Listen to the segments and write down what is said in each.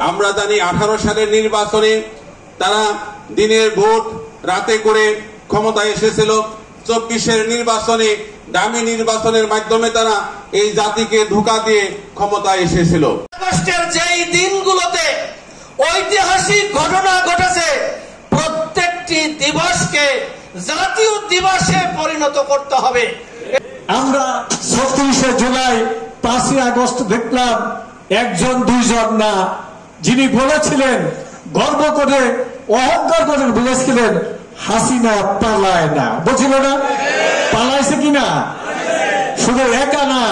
আমরা জানি 18 সালের নির্বাচনে তারা দিনের ভোট রাতে করে ক্ষমতায় এসেছিল। 24-এর নির্বাচনে দামি নির্বাচনের মাধ্যমে তারা এই জাতিকে ধোঁকা দিয়ে ক্ষমতায় এসেছিল। কষ্টের যেই দিনগুলোতে ঐতিহাসিক ঘটনা ঘটেছে, প্রত্যেকটি দিবসকে জাতীয় দিবসে পরিণত করতে হবে। আমরা 36শে জুলাই 5ই আগস্ট দেখলাম একজন দুইজন না, যিনি বলেছিলেন গর্ব করে অহংকার করে বলেছিলেন হাসিনা পালায় না, বলছিল না? পালাইছে কিনা? শুধু একা না,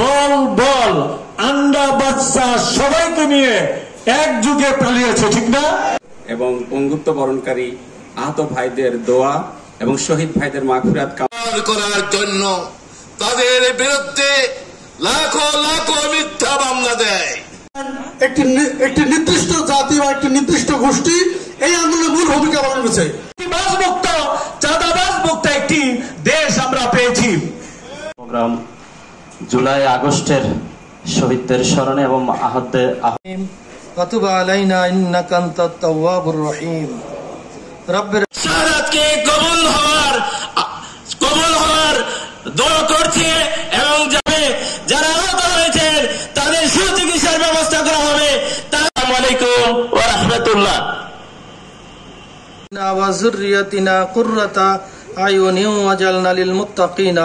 দল বল আন্ডা বাচ্চা সবাইকে নিয়ে একযুগে পালিয়েছে, ঠিক না? এবং বঙ্গুত্ব বরণকারী আহত ভাইদের দোয়া এবং শহীদ ভাইদের মাগফিরাত কামনা করার জন্য তাদের বিরুদ্ধে লাখো লাখো মিথ্যা মামলা দেয় একটি নির্দিষ্ট জাতি বা একটি নির্দিষ্ট গোষ্ঠী এই আন্দোলনে মূল ভূমিকা পালন করেছে। মুক্ত চাঁদাবাজ মুক্ত একটি দেশ আমরা পেয়েছি। প্রোগ্রাম জুলাই আগস্টের শহীদদের স্মরণে এবং আহতদের কাতুবা আলাইনা ইন্নাকা আনতাত তাওয়াবুর রহিম। রব্বের শাহাদাতকে কবুল হওয়ার দোয়া করছে এবং যারা আহত হয়েছেন তাদের সুচিকিৎসার ব্যবস্থা করা হবে। আসসালামু আলাইকুম ওয়া রাহমাতুল্লাহ। ওয়া যুররিয়াতিনা কুররাতা আয়ুনিন ওয়াজআলনা লিল মুত্তাকিনা